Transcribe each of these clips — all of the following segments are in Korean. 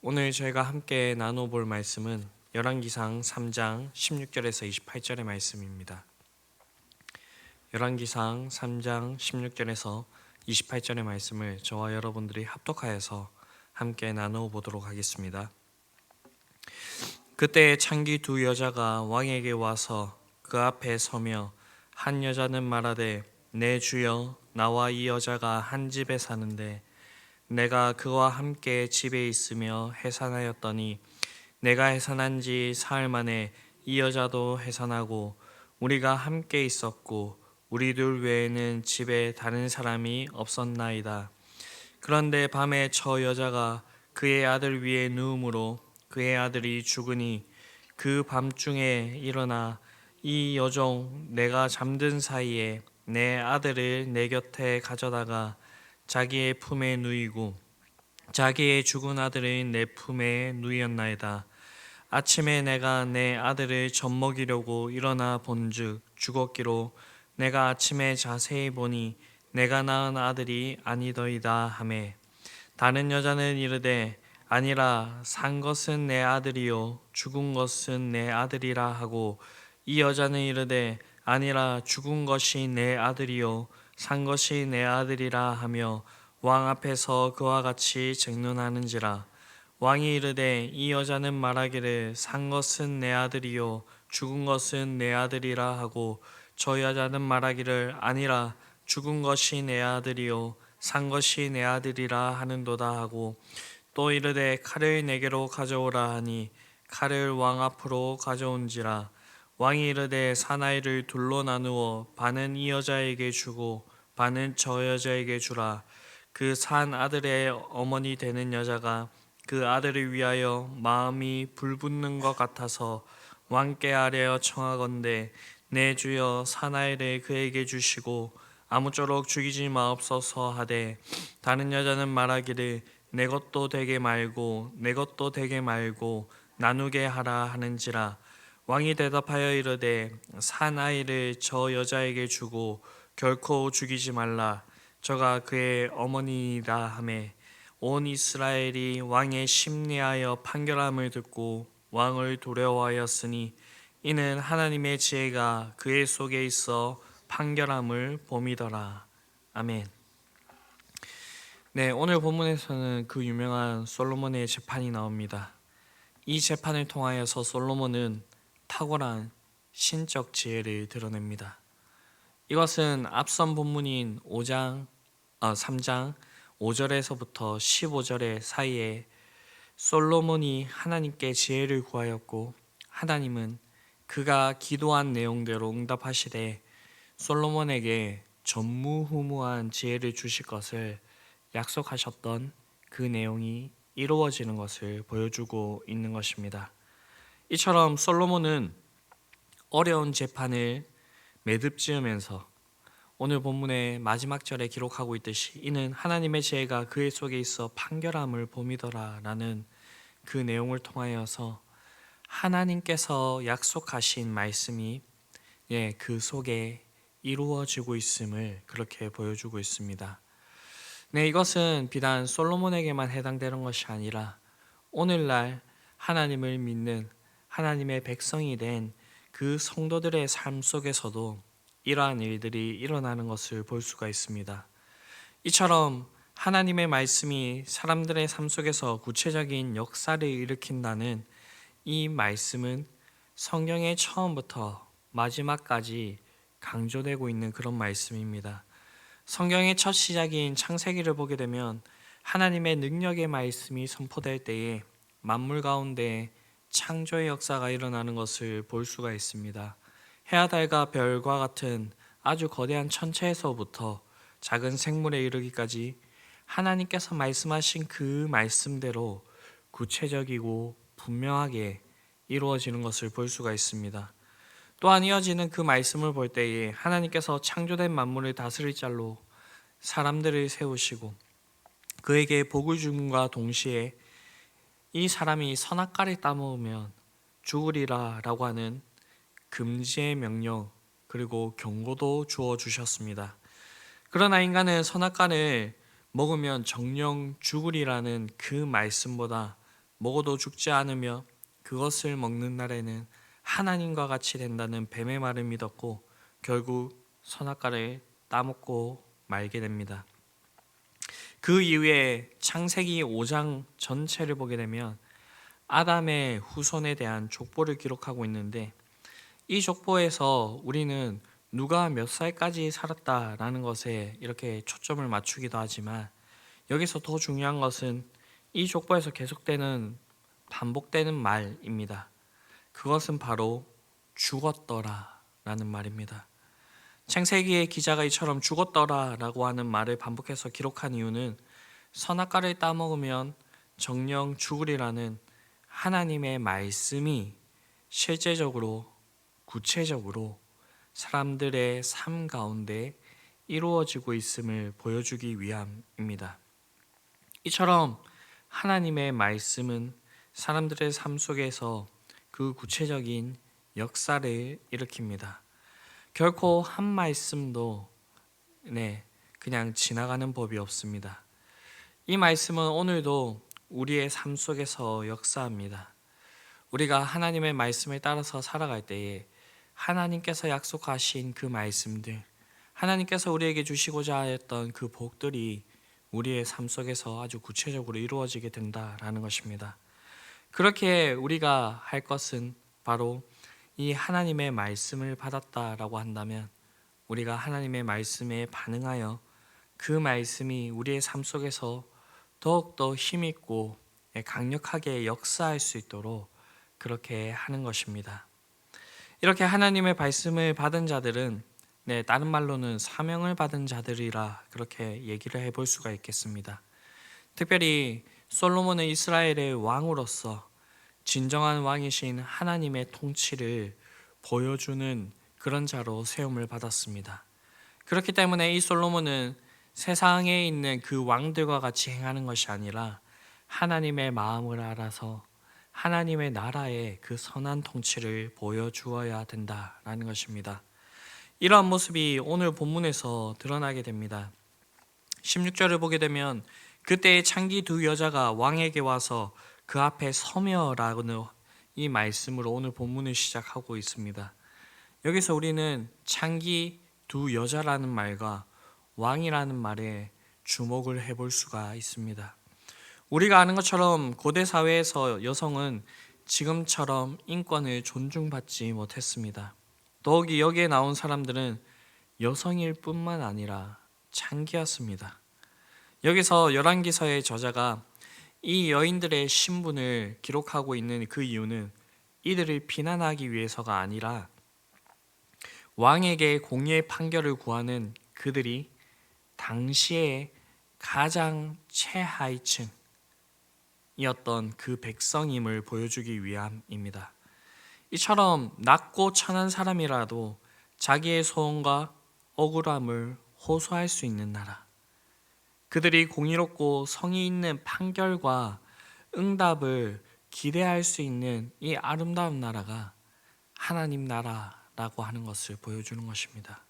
오늘 저희가 함께 나눠볼 말씀은 열왕기상 3장 16절에서 28절의 말씀입니다. 열왕기상 3장 16절에서 28절의 말씀을 저와 여러분들이 합독하여서 함께 나누어 보도록 하겠습니다. 그때 창기 두 여자가 왕에게 와서 그 앞에 서며 한 여자는 말하되 내 주여 나와 이 여자가 한 집에 사는데 내가 그와 함께 집에 있으며 해산하였더니 내가 해산한 지 사흘 만에 이 여자도 해산하고 우리가 함께 있었고 우리 둘 외에는 집에 다른 사람이 없었나이다. 그런데 밤에 저 여자가 그의 아들 위에 누움으로 그의 아들이 죽으니 그 밤중에 일어나 이 여종 내가 잠든 사이에 내 아들을 내 곁에 가져다가 자기의 품에 누이고 자기의 죽은 아들을 내 품에 누이었나이다. 아침에 내가 내 아들을 젖먹이려고 일어나 본즉 죽었기로 내가 아침에 자세히 보니 내가 낳은 아들이 아니더이다 하매 다른 여자는 이르되 아니라 산 것은 내 아들이요 죽은 것은 내 아들이라 하고 이 여자는 이르되 아니라 죽은 것이 내 아들이요 산 것이 내 아들이라 하며 왕 앞에서 그와 같이 쟁론하는지라. 왕이 이르되 이 여자는 말하기를 산 것은 내 아들이요 죽은 것은 내 아들이라 하고 저 여자는 말하기를 아니라 죽은 것이 내 아들이요 산 것이 내 아들이라 하는도다 하고 또 이르되 칼을 내게로 가져오라 하니 칼을 왕 앞으로 가져온지라. 왕이 이르되 사나이를 둘로 나누어 반은 이 여자에게 주고 반은 저 여자에게 주라. 그 산 아들의 어머니 되는 여자가 그 아들을 위하여 마음이 불붙는 것 같아서 왕께 아뢰어 청하건대 내 주여 사나이를 그에게 주시고 아무쪼록 죽이지 마옵소서 하되 다른 여자는 말하기를 내 것도 되게 말고 내 것도 되게 말고 나누게 하라 하는지라. 왕이 대답하여 이르되 사나이를 저 여자에게 주고 결코 죽이지 말라. 저가 그의 어머니이다 하매 온 이스라엘이 왕의 심리하여 판결함을 듣고 왕을 두려워하였으니 이는 하나님의 지혜가 그의 속에 있어 판결함을 봄이더라. 아멘. 네, 오늘 본문에서는 그 유명한 솔로몬의 재판이 나옵니다. 이 재판을 통하여서 솔로몬은 탁월한 신적 지혜를 드러냅니다. 이것은 앞선 본문인 3장 5절에서부터 15절의 사이에 솔로몬이 하나님께 지혜를 구하였고 하나님은 그가 기도한 내용대로 응답하시되 솔로몬에게 전무후무한 지혜를 주실 것을 약속하셨던 그 내용이 이루어지는 것을 보여주고 있는 것입니다. 이처럼 솔로몬은 어려운 재판을 매듭지으면서 오늘 본문의 마지막 절에 기록하고 있듯이 이는 하나님의 지혜가 그의 속에 있어 판결함을 봄이더라 라는 그 내용을 통하여서 하나님께서 약속하신 말씀이 그 속에 이루어지고 있음을 그렇게 보여주고 있습니다. 네, 이것은 비단 솔로몬에게만 해당되는 것이 아니라 오늘날 하나님을 믿는 하나님의 백성이 된 그 성도들의 삶 속에서도 이러한 일들이 일어나는 것을 볼 수가 있습니다. 이처럼 하나님의 말씀이 사람들의 삶 속에서 구체적인 역사를 일으킨다는 이 말씀은 성경의 처음부터 마지막까지 강조되고 있는 그런 말씀입니다. 성경의 첫 시작인 창세기를 보게 되면 하나님의 능력의 말씀이 선포될 때에 만물 가운데 창조의 역사가 일어나는 것을 볼 수가 있습니다. 해와 달과 별과 같은 아주 거대한 천체에서부터 작은 생물에 이르기까지 하나님께서 말씀하신 그 말씀대로 구체적이고 분명하게 이루어지는 것을 볼 수가 있습니다. 또한 이어지는 그 말씀을 볼 때에 하나님께서 창조된 만물을 다스릴 자로 사람들을 세우시고 그에게 복을 줌과 동시에 이 사람이 선악과를 따먹으면 죽으리라 라고 하는 금지의 명령 그리고 경고도 주어 주셨습니다. 그러나 인간은 선악과를 먹으면 정령 죽으리라는 그 말씀보다 먹어도 죽지 않으며 그것을 먹는 날에는 하나님과 같이 된다는 뱀의 말을 믿었고 결국 선악과를 따먹고 말게 됩니다. 그 이후에 창세기 5장 전체를 보게 되면 아담의 후손에 대한 족보를 기록하고 있는데, 이 족보에서 우리는 누가 몇 살까지 살았다라는 것에 이렇게 초점을 맞추기도 하지만, 여기서 더 중요한 것은 이 족보에서 계속되는 반복되는 말입니다. 그것은 바로 죽었더라 라는 말입니다. 창세기의 기자가 이처럼 죽었더라 라고 하는 말을 반복해서 기록한 이유는 선악과를 따먹으면 정령 죽으리라는 하나님의 말씀이 실제적으로 구체적으로 사람들의 삶 가운데 이루어지고 있음을 보여주기 위함입니다. 이처럼 하나님의 말씀은 사람들의 삶 속에서 그 구체적인 역사를 일으킵니다. 결코 한 말씀도 그냥 지나가는 법이 없습니다. 이 말씀은 오늘도 우리의 삶 속에서 역사합니다. 우리가 하나님의 말씀을 따라서 살아갈 때에 하나님께서 약속하신 그 말씀들, 하나님께서 우리에게 주시고자 하였던 그 복들이 우리의 삶 속에서 아주 구체적으로 이루어지게 된다라는 것입니다. 그렇게 우리가 할 것은 바로 이 하나님의 말씀을 받았다라고 한다면 우리가 하나님의 말씀에 반응하여 그 말씀이 우리의 삶 속에서 더욱더 힘있고 강력하게 역사할 수 있도록 그렇게 하는 것입니다. 이렇게 하나님의 말씀을 받은 자들은 다른 말로는 사명을 받은 자들이라 그렇게 얘기를 해볼 수가 있겠습니다. 특별히 솔로몬은 이스라엘의 왕으로서 진정한 왕이신 하나님의 통치를 보여주는 그런 자로 세움을 받았습니다. 그렇기 때문에 이 솔로몬은 세상에 있는 그 왕들과 같이 행하는 것이 아니라 하나님의 마음을 알아서 하나님의 나라의 그 선한 통치를 보여주어야 된다라는 것입니다. 이러한 모습이 오늘 본문에서 드러나게 됩니다. 16절을 보게 되면 그때의 창기 두 여자가 왕에게 와서 그 앞에 서며라는 이 말씀으로 오늘 본문을 시작하고 있습니다. 여기서 우리는 창기 두 여자라는 말과 왕이라는 말에 주목을 해볼 수가 있습니다. 우리가 아는 것처럼 고대 사회에서 여성은 지금처럼 인권을 존중받지 못했습니다. 더욱이 여기에 나온 사람들은 여성일 뿐만 아니라 창기였습니다. 여기서 열왕기서의 저자가 이 여인들의 신분을 기록하고 있는 그 이유는 이들을 비난하기 위해서가 아니라 왕에게 공의의 판결을 구하는 그들이 당시에 가장 최하위층이었던 그 백성임을 보여주기 위함입니다. 이처럼 낮고 천한 사람이라도 자기의 소원과 억울함을 호소할 수 있는 나라, 그들이 공의롭고 성의 있는 판결과 응답을 기대할 수 있는 이 아름다운 나라가 하나님 나라라고 하는 것을 보여주는 것입니다.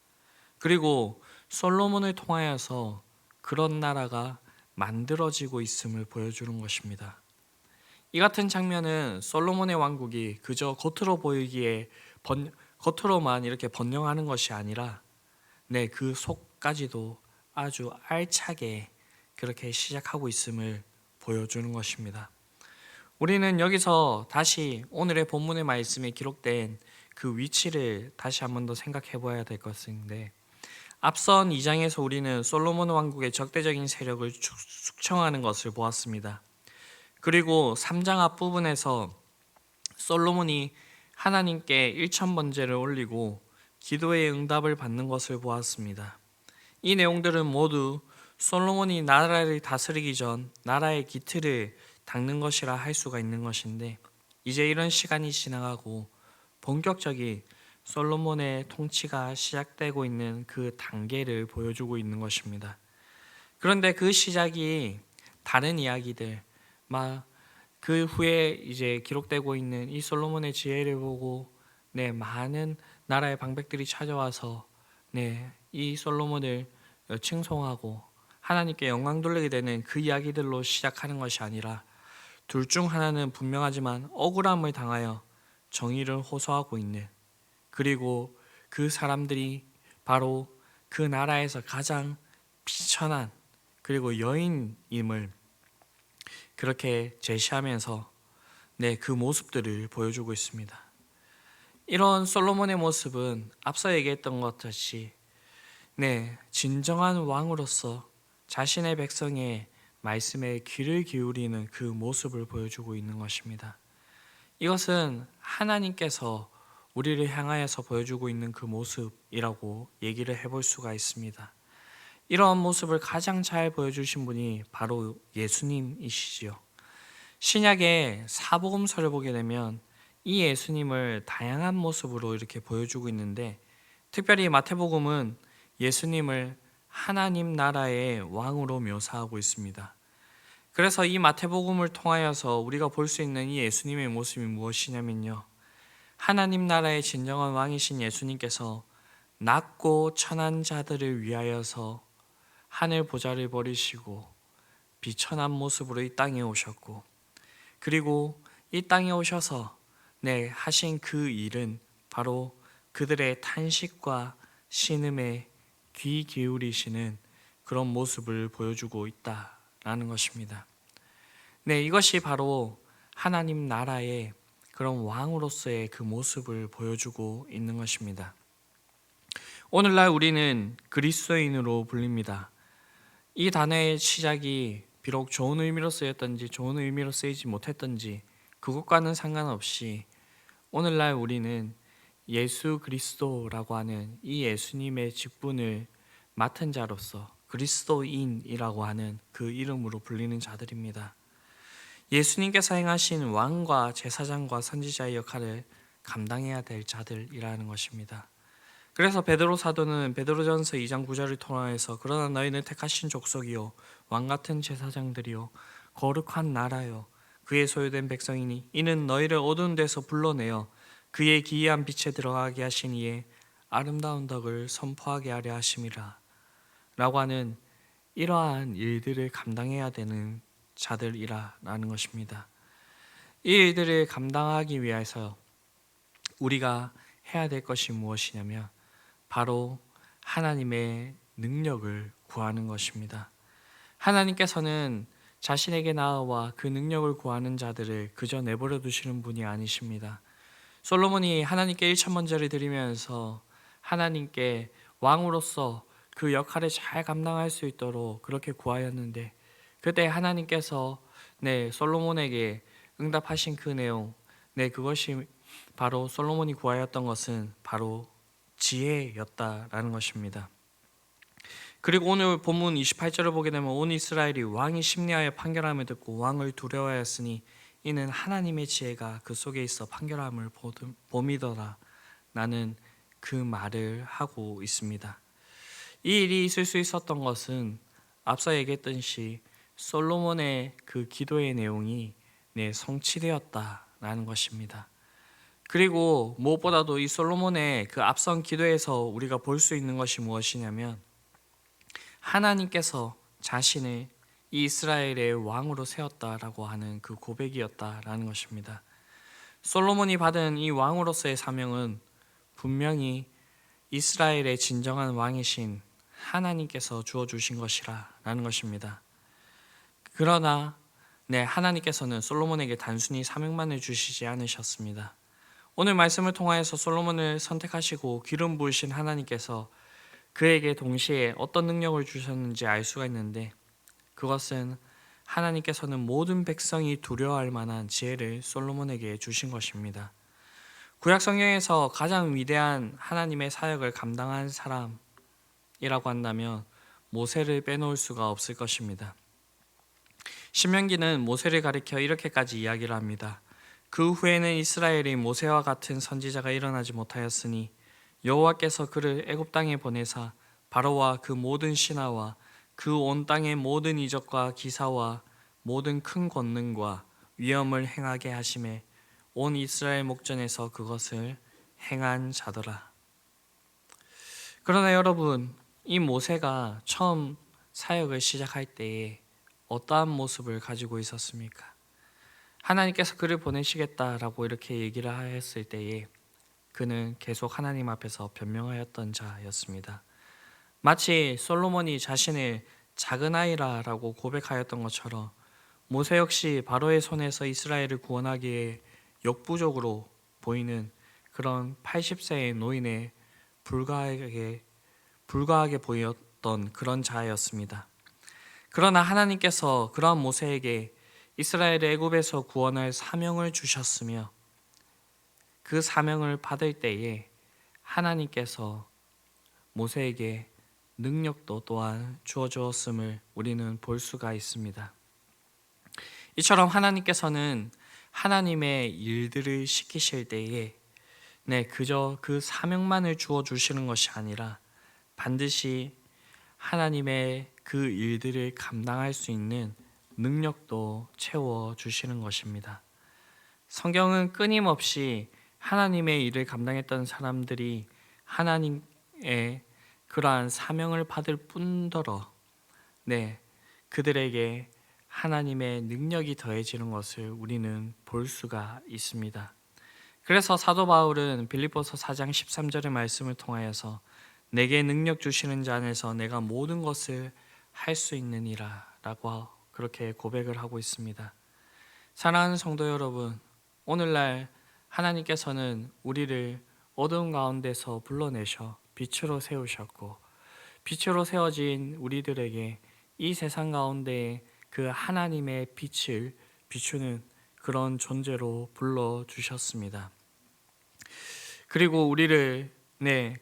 그리고 솔로몬을 통하여서 그런 나라가 만들어지고 있음을 보여주는 것입니다. 이 같은 장면은 솔로몬의 왕국이 그저 겉으로 보이기에 겉으로만 이렇게 번영하는 것이 아니라 그 속까지도 아주 알차게 그렇게 시작하고 있음을 보여주는 것입니다. 우리는 여기서 다시 오늘의 본문의 말씀에 기록된 그 위치를 다시 한 번 더 생각해 보아야 될 것인데, 앞선 2장에서 우리는 솔로몬 왕국의 적대적인 세력을 숙청하는 것을 보았습니다. 그리고 3장 앞부분에서 솔로몬이 하나님께 일천번제를 올리고 기도의 응답을 받는 것을 보았습니다. 이 내용들은 모두 솔로몬이 나라를 다스리기 전 나라의 기틀을 닦는 것이라 할 수가 있는 것인데, 이제 이런 시간이 지나가고 본격적인 솔로몬의 통치가 시작되고 있는 그 단계를 보여주고 있는 것입니다. 그런데 그 시작이 다른 이야기들, 그 후에 이제 기록되고 있는 이 솔로몬의 지혜를 보고 많은 나라의 방백들이 찾아와서 이 솔로몬을 칭송하고 하나님께 영광 돌리게 되는 그 이야기들로 시작하는 것이 아니라 둘 중 하나는 분명하지만 억울함을 당하여 정의를 호소하고 있는, 그리고 그 사람들이 바로 그 나라에서 가장 비천한 그리고 여인임을 그렇게 제시하면서 그 모습들을 보여주고 있습니다. 이런 솔로몬의 모습은 앞서 얘기했던 것 같이 진정한 왕으로서 자신의 백성의 말씀에 귀를 기울이는 그 모습을 보여주고 있는 것입니다. 이것은 하나님께서 우리를 향하여서 보여주고 있는 그 모습이라고 얘기를 해볼 수가 있습니다. 이러한 모습을 가장 잘 보여주신 분이 바로 예수님이시지요. 신약의 사복음서를 보게 되면 이 예수님을 다양한 모습으로 이렇게 보여주고 있는데, 특별히 마태복음은 예수님을 하나님 나라의 왕으로 묘사하고 있습니다. 그래서 이 마태복음을 통하여서 우리가 볼 수 있는 이 예수님의 모습이 무엇이냐면요, 하나님 나라의 진정한 왕이신 예수님께서 낮고 천한 자들을 위하여서 하늘 보좌를 버리시고 비천한 모습으로 이 땅에 오셨고, 그리고 이 땅에 오셔서 하신 그 일은 바로 그들의 탄식과 신음에 귀 기울이시는 그런 모습을 보여주고 있다라는 것입니다. 이것이 바로 하나님 나라의 그런 왕으로서의 그 모습을 보여주고 있는 것입니다. 오늘날 우리는 그리스도인으로 불립니다. 이 단어의 시작이 비록 좋은 의미로 쓰였던지 좋은 의미로 쓰이지 못했던지 그것과는 상관없이 오늘날 우리는 예수 그리스도라고 하는 이 예수님의 직분을 맡은 자로서 그리스도인이라고 하는 그 이름으로 불리는 자들입니다. 예수님께서 행하신 왕과 제사장과 선지자의 역할을 감당해야 될 자들이라는 것입니다. 그래서 베드로 사도는 베드로전서 2장 9절을 통하여서 그러나 너희는 택하신 족속이요 왕같은 제사장들이요 거룩한 나라요 그의 소유된 백성이니 이는 너희를 어두운 데서 불러내어 그의 기이한 빛에 들어가게 하신 이의 아름다운 덕을 선포하게 하려 하심이라 라고 하는 이러한 일들을 감당해야 되는 자들이라는 것입니다. 이 일들을 감당하기 위해서 우리가 해야 될 것이 무엇이냐면 바로 하나님의 능력을 구하는 것입니다. 하나님께서는 자신에게 나아와 그 능력을 구하는 자들을 그저 내버려 두시는 분이 아니십니다. 솔로몬이 하나님께 1천번제를 드리면서 하나님께 왕으로서 그 역할을 잘 감당할 수 있도록 그렇게 구하였는데, 그때 하나님께서 솔로몬에게 응답하신 그 내용, 그것이 바로 솔로몬이 구하였던 것은 바로 지혜였다라는 것입니다. 그리고 오늘 본문 28절을 보게 되면 온 이스라엘이 왕이 심리하여 판결함을 듣고 왕을 두려워하였으니 이는 하나님의 지혜가 그 속에 있어 판결함을 봄이더라 라는 그 말을 하고 있습니다. 이 일이 있을 수 있었던 것은 앞서 얘기했듯이 솔로몬의 그 기도의 내용이 성취되었다라는 것입니다. 그리고 무엇보다도 이 솔로몬의 그 앞선 기도에서 우리가 볼 수 있는 것이 무엇이냐면 하나님께서 자신을 이 이스라엘의 왕으로 세웠다라고 하는 그 고백이었다라는 것입니다. 솔로몬이 받은 이 왕으로서의 사명은 분명히 이스라엘의 진정한 왕이신 하나님께서 주어주신 것이라는 것입니다. 그러나 하나님께서는 솔로몬에게 단순히 사명만을 주시지 않으셨습니다. 오늘 말씀을 통하여서 솔로몬을 선택하시고 기름 부으신 하나님께서 그에게 동시에 어떤 능력을 주셨는지 알 수가 있는데, 그것은 하나님께서는 모든 백성이 두려워할 만한 지혜를 솔로몬에게 주신 것입니다. 구약 성경에서 가장 위대한 하나님의 사역을 감당한 사람이라고 한다면 모세를 빼놓을 수가 없을 것입니다. 신명기는 모세를 가리켜 이렇게까지 이야기를 합니다. 그 후에는 이스라엘이 모세와 같은 선지자가 일어나지 못하였으니 여호와께서 그를 애굽 땅에 보내사 바로와 그 모든 신하와 그 온 땅의 모든 이적과 기사와 모든 큰 권능과 위엄을 행하게 하심에 온 이스라엘 목전에서 그것을 행한 자더라. 그러나 여러분, 이 모세가 처음 사역을 시작할 때에 어떠한 모습을 가지고 있었습니까? 하나님께서 그를 보내시겠다라고 이렇게 얘기를 하였을 때에 그는 계속 하나님 앞에서 변명하였던 자였습니다. 마치 솔로몬이 자신을 작은 아이라라고 고백하였던 것처럼 모세 역시 바로의 손에서 이스라엘을 구원하기에 역부족으로 보이는 그런 80세의 노인에 불과하게 보였던 그런 자였습니다. 그러나 하나님께서 그러한 모세에게 이스라엘의 애굽에서 구원할 사명을 주셨으며 그 사명을 받을 때에 하나님께서 모세에게 능력도 또한 주어 주었음을 우리는 볼 수가 있습니다. 이처럼 하나님께서는 하나님의 일들을 시키실 때에 그저 그 사명만을 주어 주시는 것이 아니라 반드시 하나님의 그 일들을 감당할 수 있는 능력도 채워 주시는 것입니다. 성경은 끊임없이 하나님의 일을 감당했던 사람들이 하나님의 그러한 사명을 받을 뿐더러 그들에게 하나님의 능력이 더해지는 것을 우리는 볼 수가 있습니다. 그래서 사도 바울은 빌립보서 4장 13절의 말씀을 통하여서 내게 능력 주시는 자 안에서 내가 모든 것을 할 수 있느니라 라고 그렇게 고백을 하고 있습니다. 사랑하는 성도 여러분, 오늘날 하나님께서는 우리를 어두운 가운데서 불러내셔 빛으로 세우셨고 빛으로 세워진 우리들에게 이 세상 가운데 그 하나님의 빛을 비추는 그런 존재로 불러주셨습니다. 그리고 우리를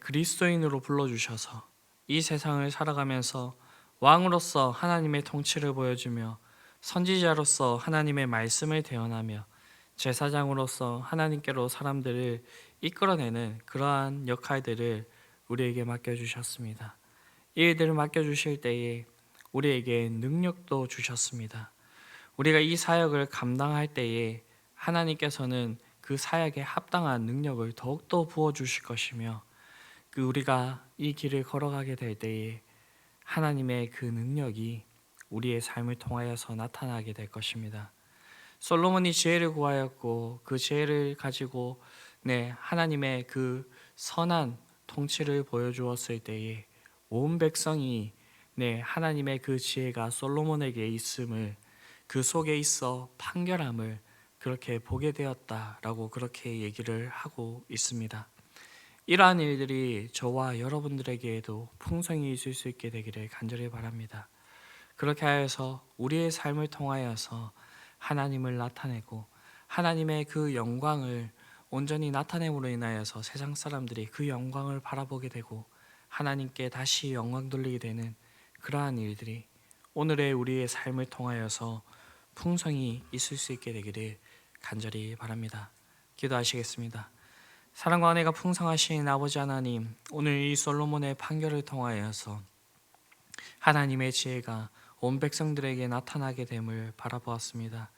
그리스도인으로 불러주셔서 이 세상을 살아가면서 왕으로서 하나님의 통치를 보여주며 선지자로서 하나님의 말씀을 대언하며 제사장으로서 하나님께로 사람들을 이끌어내는 그러한 역할들을 우리에게 맡겨주셨습니다. 이 일들을 맡겨주실 때에 우리에게 능력도 주셨습니다. 우리가 이 사역을 감당할 때에 하나님께서는 그 사역에 합당한 능력을 더욱더 부어주실 것이며 우리가 이 길을 걸어가게 될 때에 하나님의 그 능력이 우리의 삶을 통하여서 나타나게 될 것입니다. 솔로몬이 지혜를 구하였고 그 지혜를 가지고 하나님의 그 선한 통치를 보여주었을 때에 온 백성이 하나님의 그 지혜가 솔로몬에게 있음을 그 속에 있어 판결함을 그렇게 보게 되었다라고 그렇게 얘기를 하고 있습니다. 이러한 일들이 저와 여러분들에게도 풍성히 있을 수 있게 되기를 간절히 바랍니다. 그렇게 하여서 우리의 삶을 통하여서 하나님을 나타내고 하나님의 그 영광을 온전히 나타냄으로 인하여서 세상 사람들이 그 영광을 바라보게 되고 하나님께 다시 영광 돌리게 되는 그러한 일들이 오늘의 우리의 삶을 통하여서 풍성히 있을 수 있게 되기를 간절히 바랍니다. 기도하시겠습니다. 사랑과 은혜가 풍성하신 아버지 하나님, 오늘 이 솔로몬의 판결을 통하여서 하나님의 지혜가 온 백성들에게 나타나게 됨을 바라보았습니다.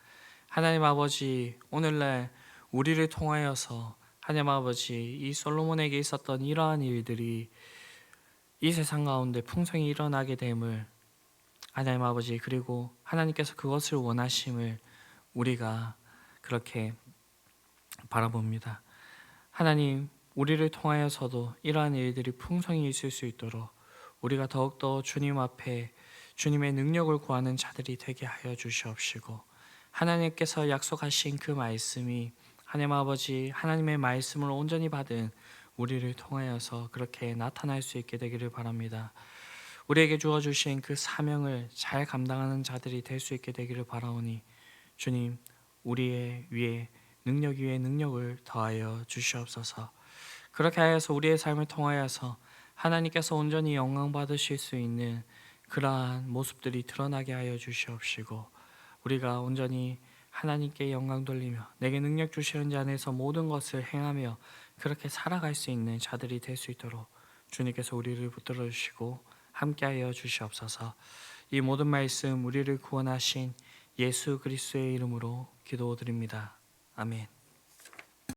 하나님 아버지, 오늘날 우리를 통하여서 하나님 아버지 이 솔로몬에게 있었던 이러한 일들이 이 세상 가운데 풍성히 일어나게 됨을 하나님 아버지, 그리고 하나님께서 그것을 원하심을 우리가 그렇게 바라봅니다. 하나님, 우리를 통하여서도 이러한 일들이 풍성히 있을 수 있도록 우리가 더욱더 주님 앞에 주님의 능력을 구하는 자들이 되게 하여 주시옵시고, 하나님께서 약속하신 그 말씀이 하나님 아버지 하나님의 말씀을 온전히 받은 우리를 통하여서 그렇게 나타날 수 있게 되기를 바랍니다. 우리에게 주어주신 그 사명을 잘 감당하는 자들이 될 수 있게 되기를 바라오니 주님, 우리의 위에 능력 위에 능력을 더하여 주시옵소서. 그렇게 하여서 우리의 삶을 통하여서 하나님께서 온전히 영광 받으실 수 있는 그러한 모습들이 드러나게 하여 주시옵시고, 우리가 온전히 하나님께 영광 돌리며 내게 능력 주시는 자 안에서 모든 것을 행하며 그렇게 살아갈 수 있는 자들이 될 수 있도록 주님께서 우리를 붙들어 주시고 함께하여 주시옵소서. 이 모든 말씀 우리를 구원하신 예수 그리스도의 이름으로 기도드립니다. 아멘.